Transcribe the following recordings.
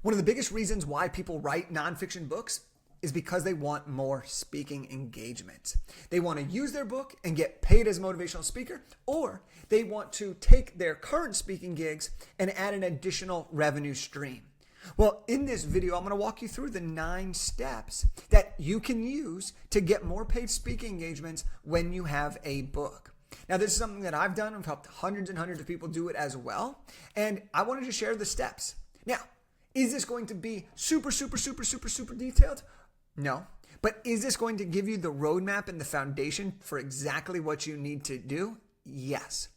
One of the biggest reasons why people write nonfiction books is because they want more speaking engagement. They want to use their book and get paid as a motivational speaker, or they want to take their current speaking gigs and add an additional revenue stream. Well, in this video, I'm going to walk you through the 9 steps that you can use to get more paid speaking engagements when you have a book. Now, this is something that I've done. I've helped hundreds and hundreds of people do it as well. And I wanted to share the steps. Now, is this going to be super detailed? No. But is this going to give you the roadmap and the foundation for exactly what you need to do? Yes.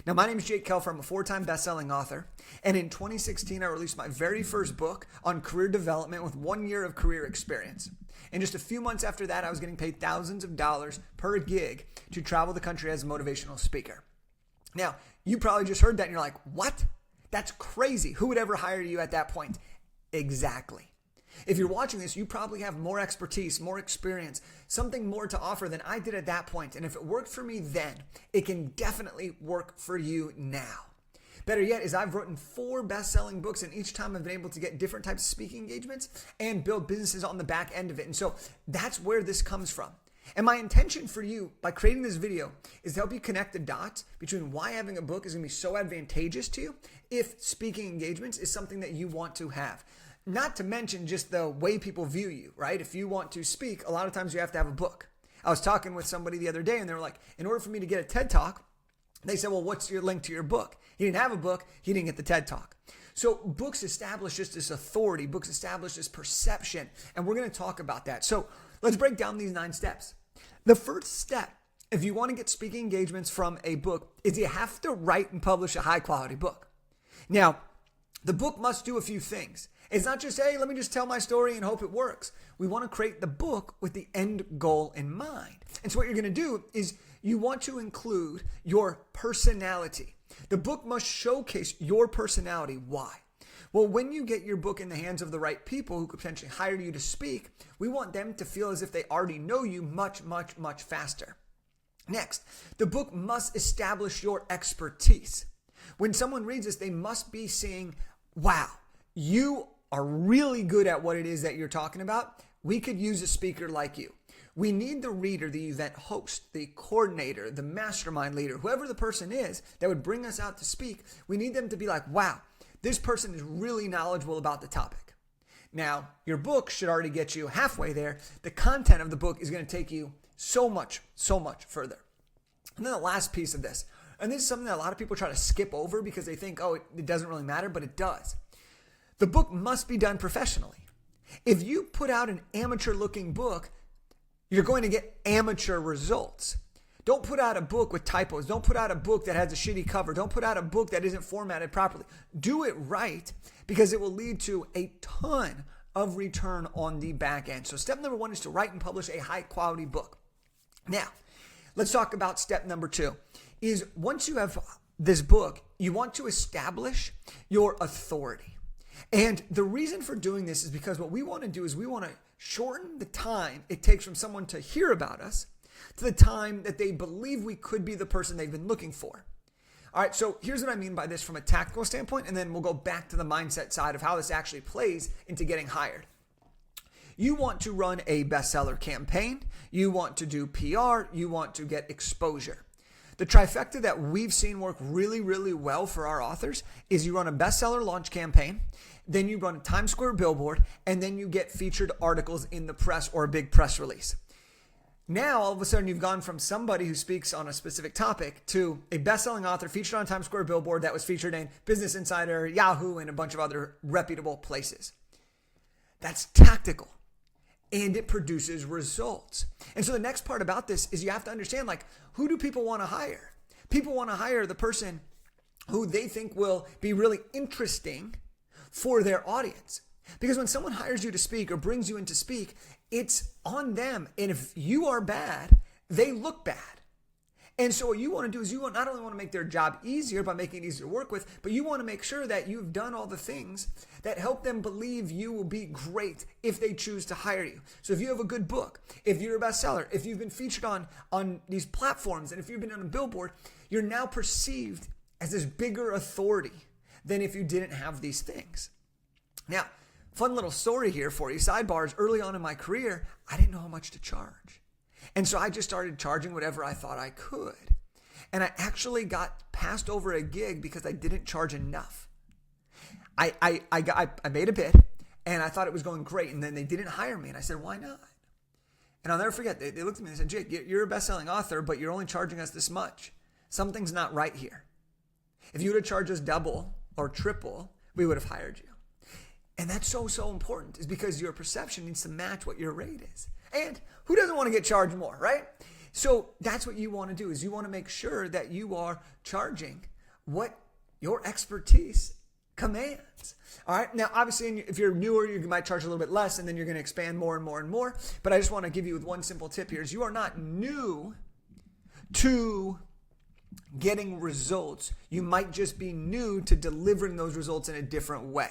Now, my name is Jake Kelfer. I'm a 4-time best-selling author. And in 2016, I released my very first book on career development with 1 year of career experience. And just a few months after that, I was getting paid thousands of dollars per gig to travel the country as a motivational speaker. Now, you probably just heard that and you're like, what? That's crazy. Who would ever hire you at that point? Exactly. If you're watching this, you probably have more expertise, more experience, something more to offer than I did at that point. And if it worked for me then, it can definitely work for you now. Better yet is I've written 4 best-selling books, and each time I've been able to get different types of speaking engagements and build businesses on the back end of it. And so that's where this comes from. And my intention for you by creating this video is to help you connect the dots between why having a book is going to be so advantageous to you if speaking engagements is something that you want to have. Not to mention just the way people view you, right? If you want to speak, a lot of times you have to have a book. I was talking with somebody the other day and they were like, in order for me to get a TED Talk, they said, well, what's your link to your book? He didn't have a book. He didn't get the TED Talk. So books establish just this authority. Books establish this perception. And we're going to talk about that. So let's break down these 9 steps. The first step, if you want to get speaking engagements from a book, is you have to write and publish a high quality book. Now, the book must do a few things. It's not just, hey, let me just tell my story and hope it works. We want to create the book with the end goal in mind. And so what you're going to do is you want to include your personality. The book must showcase your personality. Why? Well, when you get your book in the hands of the right people who could potentially hire you to speak, we want them to feel as if they already know you much faster. Next, the book must establish your expertise. When someone reads this, they must be seeing, wow, you are really good at what it is that you're talking about. We could use a speaker like you. We need the reader, the event host, the coordinator, the mastermind leader, whoever the person is that would bring us out to speak. We need them to be like, wow, this person is really knowledgeable about the topic. Now, your book should already get you halfway there. The content of the book is going to take you so much further. And then the last piece of this, and this is something that a lot of people try to skip over because they think, oh, it doesn't really matter, but it does. The book must be done professionally. If you put out an amateur-looking book, you're going to get amateur results. Don't put out a book with typos. Don't put out a book that has a shitty cover. Don't put out a book that isn't formatted properly. Do it right because it will lead to a ton of return on the back end. So step number 1 is to write and publish a high-quality book. Now, let's talk about step number 2. Is once you have this book, you want to establish your authority. And the reason for doing this is because what we want to do is we want to shorten the time it takes from someone to hear about us to the time that they believe we could be the person they've been looking for. All right, so here's what I mean by this from a tactical standpoint, and then we'll go back to the mindset side of how this actually plays into getting hired. You want to run a bestseller campaign. You want to do PR. You want to get exposure. The trifecta that we've seen work really well for our authors is you run a bestseller launch campaign, then you run a Times Square billboard, and then you get featured articles in the press or a big press release. Now, all of a sudden, you've gone from somebody who speaks on a specific topic to a best-selling author featured on Times Square billboard that was featured in Business Insider, Yahoo, and a bunch of other reputable places. That's tactical. And it produces results. And so the next part about this is you have to understand, like, who do people want to hire? People want to hire the person who they think will be really interesting for their audience. Because when someone hires you to speak or brings you in to speak, it's on them. And if you are bad, they look bad. And so what you want to do is you not only want to make their job easier by making it easier to work with, but you want to make sure that you've done all the things that help them believe you will be great if they choose to hire you. So if you have a good book, if you're a bestseller, if you've been featured on these platforms, and if you've been on a billboard, you're now perceived as this bigger authority than if you didn't have these things. Now, Fun little story here for you. Sidebars, early on in my career, I didn't know how much to charge. And so I just started charging whatever I thought I could. And I actually got passed over a gig because I didn't charge enough. I made a bid and I thought it was going great. And then they didn't hire me. And I said, why not? And I'll never forget, they looked at me and said, Jake, you're a best-selling author, but you're only charging us this much. Something's not right here. If you would have charged us double or triple, we would have hired you. And that's so important, is because your perception needs to match what your rate is. And who doesn't want to get charged more, right? So that's what you want to do, is you want to make sure that you are charging what your expertise commands. All right. Now, obviously, if you're newer, you might charge a little bit less, and then you're going to expand more and more and more. But I just want to give you one simple tip here, is you are not new to getting results. You might just be new to delivering those results in a different way.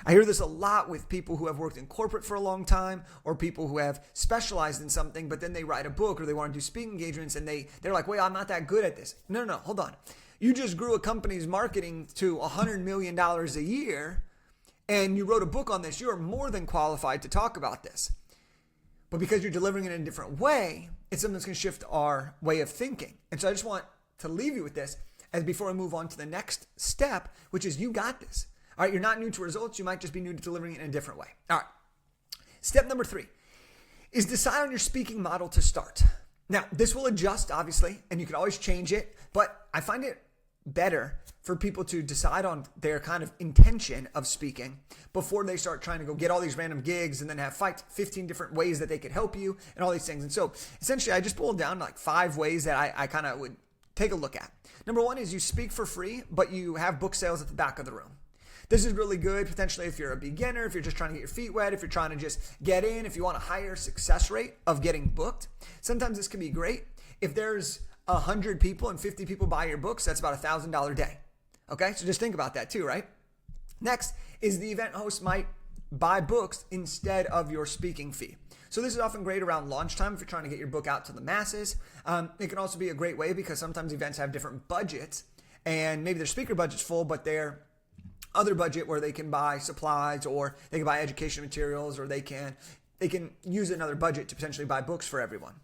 I hear this a lot with people who have worked in corporate for a long time, or people who have specialized in something, but then they write a book or they want to do speaking engagements and they're like, wait, I'm not that good at this. No, hold on. You just grew a company's marketing to $100 million a year and you wrote a book on this. You're more than qualified to talk about this. But because you're delivering it in a different way, it's something that's going to shift our way of thinking. And so I just want to leave you with this as before I move on to the next step, which is you got this. All right, you're not new to results. You might just be new to delivering it in a different way. All right. Step number 3 is decide on your speaking model to start. Now, this will adjust, obviously, and you can always change it, but I find it better for people to decide on their kind of intention of speaking before they start trying to go get all these random gigs and then have 15 different ways that they could help you and all these things. And so essentially, I just boiled down like 5 ways that I kind of would take a look at. Number 1 is you speak for free, but you have book sales at the back of the room. This is really good potentially if you're a beginner, if you're just trying to get your feet wet, if you're trying to just get in, if you want a higher success rate of getting booked. Sometimes this can be great. If there's 100 people and 50 people buy your books, that's about $1,000 a day. Okay, so just think about that too, right? Next is the event host might buy books instead of your speaking fee. So this is often great around launch time if you're trying to get your book out to the masses. It can also be a great way because sometimes events have different budgets and maybe their speaker budget's full, but their other budget where they can buy supplies or they can buy education materials or they can use another budget to potentially buy books for everyone.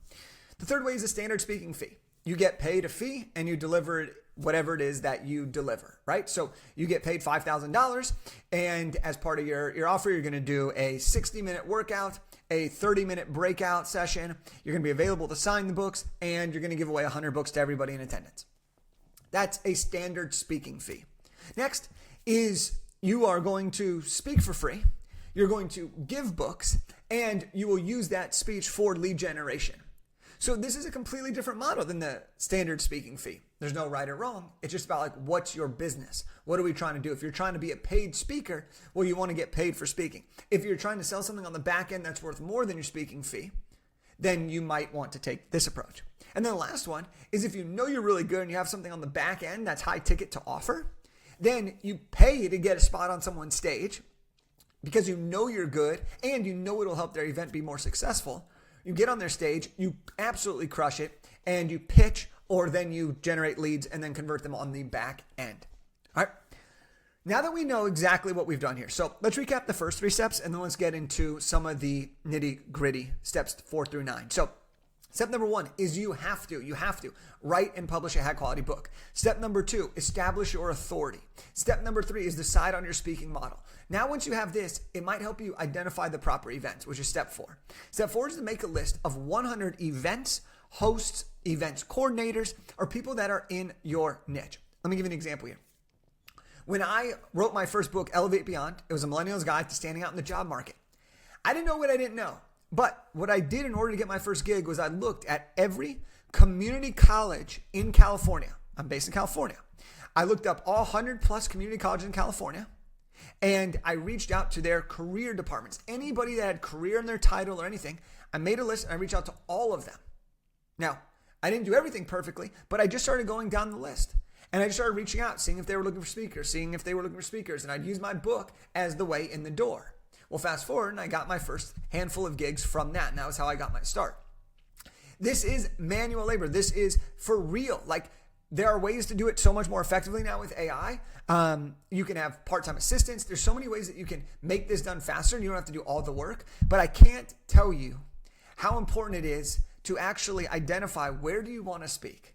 The third way is a standard speaking fee. You get paid a fee and you deliver whatever it is that you deliver, right? So you get paid $5,000 and as part of your offer, you're going to do a 60-minute workout, a 30-minute breakout session. You're going to be available to sign the books and you're going to give away 100 books to everybody in attendance. That's a standard speaking fee. Next is you are going to speak for free. You're going to give books and you will use that speech for lead generation. So this is a completely different model than the standard speaking fee. There's no right or wrong. It's just about like, what's your business? What are we trying to do? If you're trying to be a paid speaker, well, you want to get paid for speaking. If you're trying to sell something on the back end that's worth more than your speaking fee, then you might want to take this approach. And then the last one is if you know you're really good and you have something on the back end that's high ticket to offer, then you pay to get a spot on someone's stage because you know you're good and you know it'll help their event be more successful. You get on their stage, you absolutely crush it, and you pitch or then you generate leads and then convert them on the back end. All right. Now that we know exactly what we've done here, so let's recap the first 3 steps and then let's get into some of the nitty gritty steps 4 through 9. So step number 1 is you have to write and publish a high quality book. Step number 2, establish your authority. Step number 3 is decide on your speaking model. Now, once you have this, it might help you identify the proper events, which is step 4. Step 4 is to make a list of 100 events, hosts, events coordinators, or people that are in your niche. Let me give you an example here. When I wrote my first book, Elevate Beyond, it was a millennial's guide to standing out in the job market. I didn't know what I didn't know. But what I did in order to get my first gig was I looked at every community college in California. I'm based in California. I looked up all 100 plus community colleges in California and I reached out to their career departments. Anybody that had career in their title or anything, I made a list and I reached out to all of them. Now, I didn't do everything perfectly, but I just started going down the list. And I just started reaching out, seeing if they were looking for speakers, and I'd use my book as the way in the door. Well, fast forward, and I got my first handful of gigs from that, and that was how I got my start. This is manual labor. This is for real. Like, there are ways to do it so much more effectively now with AI. You can have part-time assistants. There's so many ways that you can make this done faster and you don't have to do all the work. But I can't tell you how important it is to actually identify where do you want to speak?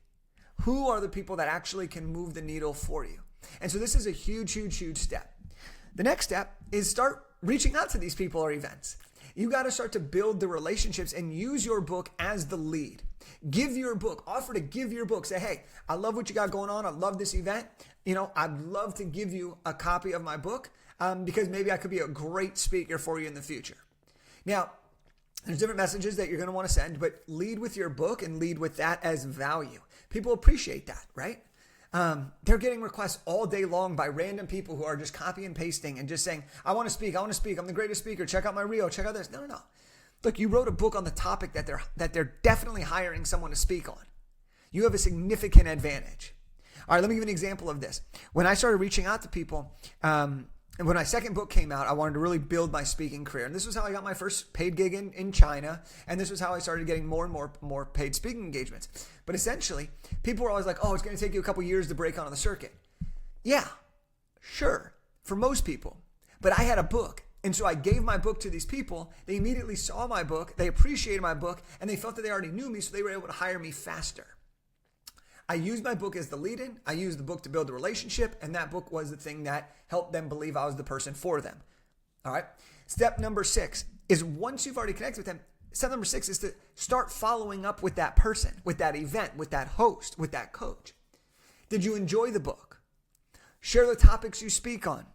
Who are the people that actually can move the needle for you? And so this is a huge, huge, huge step. The next step is start reaching out to these people or events. You got to start to build the relationships and use your book as the lead. Give your book, offer to give your book. Say, hey, I love what you got going on. I love this event. I'd love to give you a copy of my book because maybe I could be a great speaker for you in the future. Now, there's different messages that you're going to want to send, but lead with your book and lead with that as value. People appreciate that, right? They're getting requests all day long by random people who are just copy and pasting and just saying, I want to speak. I'm the greatest speaker. Check out my reel. Check out this. No. Look, you wrote a book on the topic that they're definitely hiring someone to speak on. You have a significant advantage. All right, let me give you an example of this. When I started reaching out to people, and when my second book came out, I wanted to really build my speaking career. And this was how I got my first paid gig in China. And this was how I started getting more and more paid speaking engagements. But essentially, people were always like, oh, it's going to take you a couple years to break onto the circuit. Yeah, sure, for most people. But I had a book. And so I gave my book to these people. They immediately saw my book. They appreciated my book. And they felt that they already knew me. So they were able to hire me faster. I used my book as the lead-in. I used the book to build a relationship. And that book was the thing that helped them believe I was the person for them. All right. Step number 6 is once you've already connected with them, step number 6 is to start following up with that person, with that event, with that host, with that coach. Did you enjoy the book? Share the topics you speak on.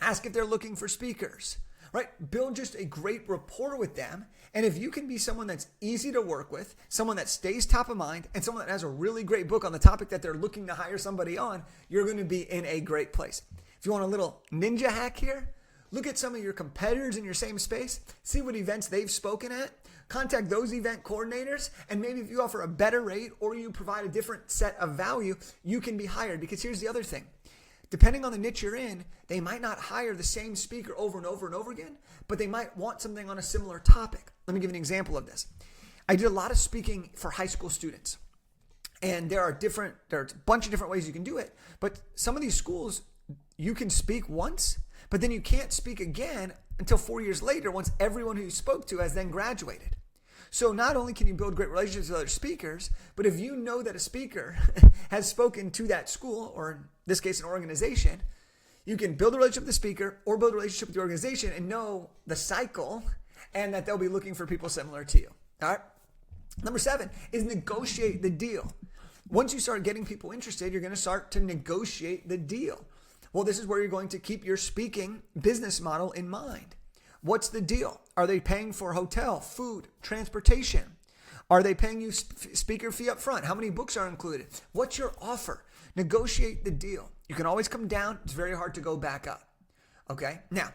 Ask if they're looking for speakers, right? Build just a great rapport with them. And if you can be someone that's easy to work with, someone that stays top of mind, and someone that has a really great book on the topic that they're looking to hire somebody on, you're going to be in a great place. If you want a little ninja hack here, look at some of your competitors in your same space, see what events they've spoken at, contact those event coordinators, and maybe if you offer a better rate or you provide a different set of value, you can be hired. Because here's the other thing. Depending on the niche you're in, they might not hire the same speaker over and over and over again, but they might want something on a similar topic. Let me give you an example of this. I did a lot of speaking for high school students, and there's a bunch of different ways you can do it, but some of these schools, you can speak once, but then you can't speak again until 4 years later once everyone who you spoke to has then graduated. So not only can you build great relationships with other speakers, but if you know that a speaker has spoken to that school, or in this case, an organization, you can build a relationship with the speaker or build a relationship with the organization and know the cycle and that they'll be looking for people similar to you. All right. Number 7 is negotiate the deal. Once you start getting people interested, you're going to start to negotiate the deal. Well, this is where you're going to keep your speaking business model in mind. What's the deal? Are they paying for hotel, food, transportation? Are they paying you speaker fee up front? How many books are included? What's your offer? Negotiate the deal. You can always come down. It's very hard to go back up. Okay? Now,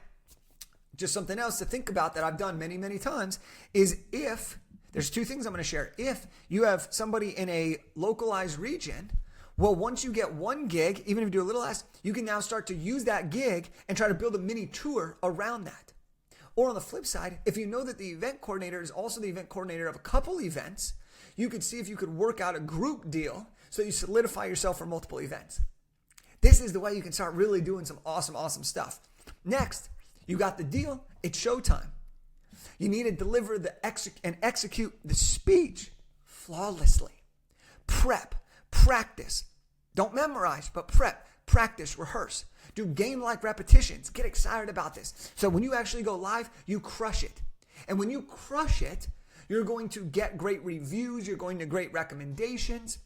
just something else to think about that I've done many, many times is if, there's 2 things I'm going to share. If you have somebody in a localized region, well, once you get one gig, even if you do a little less, you can now start to use that gig and try to build a mini tour around that. Or on the flip side, if you know that the event coordinator is also the event coordinator of a couple events, you could see if you could work out a group deal so you solidify yourself for multiple events. This is the way you can start really doing some awesome, awesome stuff. Next, you got the deal. It's showtime. You need to deliver and execute the speech flawlessly. Prep, practice. Don't memorize, but prep, practice, rehearse. Do game-like repetitions. Get excited about this. So when you actually go live, you crush it. And when you crush it, you're going to get great reviews. You're going to great recommendations.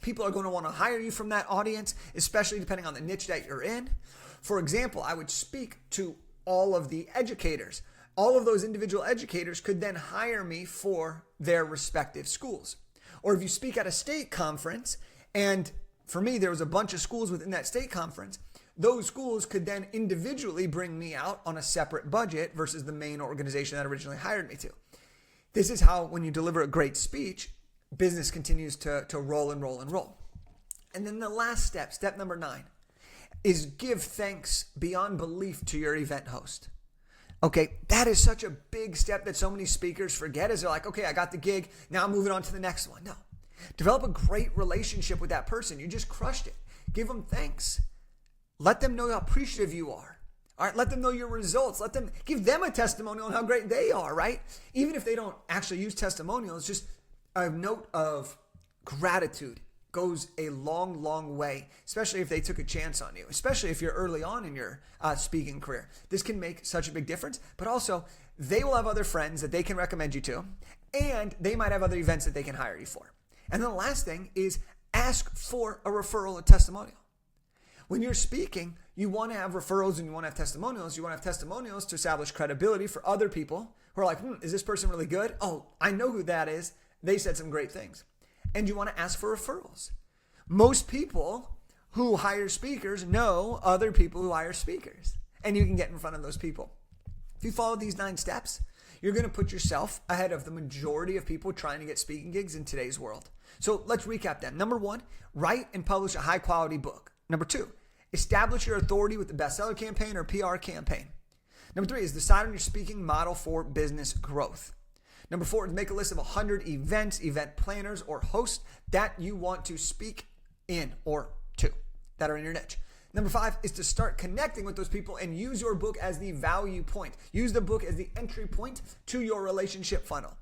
People are going to want to hire you from that audience, especially depending on the niche that you're in. For example, I would speak to all of the educators. All of those individual educators could then hire me for their respective schools. Or if you speak at a state conference, and for me, there was a bunch of schools within that state conference, those schools could then individually bring me out on a separate budget versus the main organization that originally hired me to. This is how, when you deliver a great speech, business continues to roll and roll and roll. And then the last step, step number 9, is give thanks beyond belief to your event host. Okay, that is such a big step that so many speakers forget, is they're like, okay, I got the gig, now I'm moving on to the next one. No, Develop a great relationship with that person. You just crushed it. Give them thanks. Let them know how appreciative you are. All right, let them know your results. Give them a testimonial on how great they are, right? Even if they don't actually use testimonials, just a note of gratitude goes a long, long way, especially if they took a chance on you, especially if you're early on in your speaking career. This can make such a big difference, but also they will have other friends that they can recommend you to, and they might have other events that they can hire you for. And then the last thing is ask for a referral or testimonial. When you're speaking, you want to have referrals and you want to have testimonials. You want to have testimonials to establish credibility for other people who are like, is this person really good? Oh, I know who that is. They said some great things. And you want to ask for referrals. Most people who hire speakers know other people who hire speakers. And you can get in front of those people. If you follow these 9 steps, you're going to put yourself ahead of the majority of people trying to get speaking gigs in today's world. So let's recap them. Number 1, write and publish a high quality book. Number 2, establish your authority with the bestseller campaign or PR campaign. Number 3 is decide on your speaking model for business growth. Number 4 is make a list of 100 events, event planners, or hosts that you want to speak in or to that are in your niche. Number 5 is to start connecting with those people and use your book as the value point. Use the book as the entry point to your relationship funnel.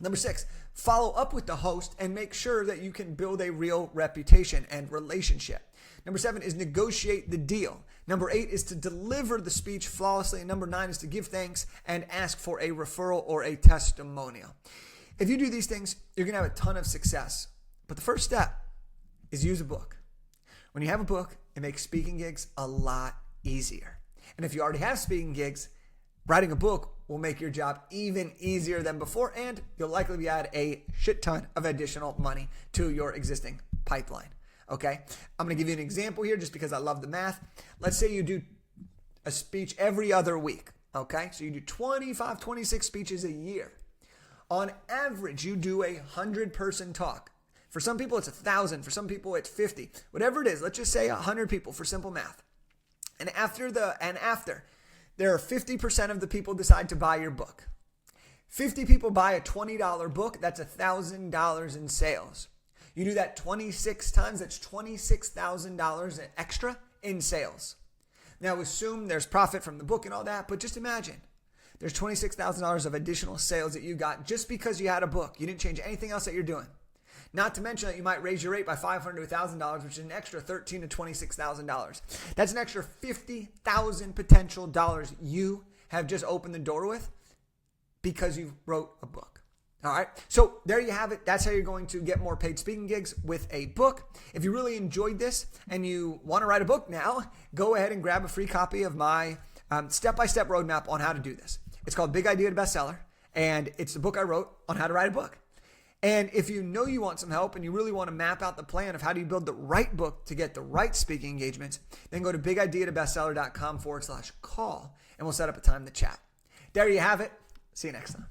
Number 6, follow up with the host and make sure that you can build a real reputation and relationship. Number 7 is negotiate the deal. Number 8 is to deliver the speech flawlessly. And number 9 is to give thanks and ask for a referral or a testimonial. If you do these things, you're going to have a ton of success. But the first step is use a book. When you have a book, it makes speaking gigs a lot easier. And if you already have speaking gigs, writing a book will make your job even easier than before, and you'll likely be add a shit ton of additional money to your existing pipeline. Okay, I'm going to give you an example here just because I love the math. Let's say you do a speech every other week. Okay, so you do 25, 26 speeches a year. On average, you do 100-person talk. For some people, it's 1,000. For some people, it's 50. Whatever it is, let's just say 100 people for simple math. And after there are 50% of the people decide to buy your book. 50 people buy a $20 book. That's $1,000 in sales. You do that 26 times, that's $26,000 extra in sales. Now assume there's profit from the book and all that, but just imagine there's $26,000 of additional sales that you got just because you had a book. You didn't change anything else that you're doing. Not to mention that you might raise your rate by $500 to $1,000, which is an extra $13,000 to $26,000. That's an extra $50,000 potential dollars you have just opened the door with because you wrote a book. All right. So there you have it. That's how you're going to get more paid speaking gigs with a book. If you really enjoyed this and you want to write a book now, go ahead and grab a free copy of my step-by-step roadmap on how to do this. It's called Big Idea to Bestseller, and it's the book I wrote on how to write a book. And if you know you want some help and you really want to map out the plan of how do you build the right book to get the right speaking engagements, then go to bigideatobestseller.com/call and we'll set up a time to chat. There you have it. See you next time.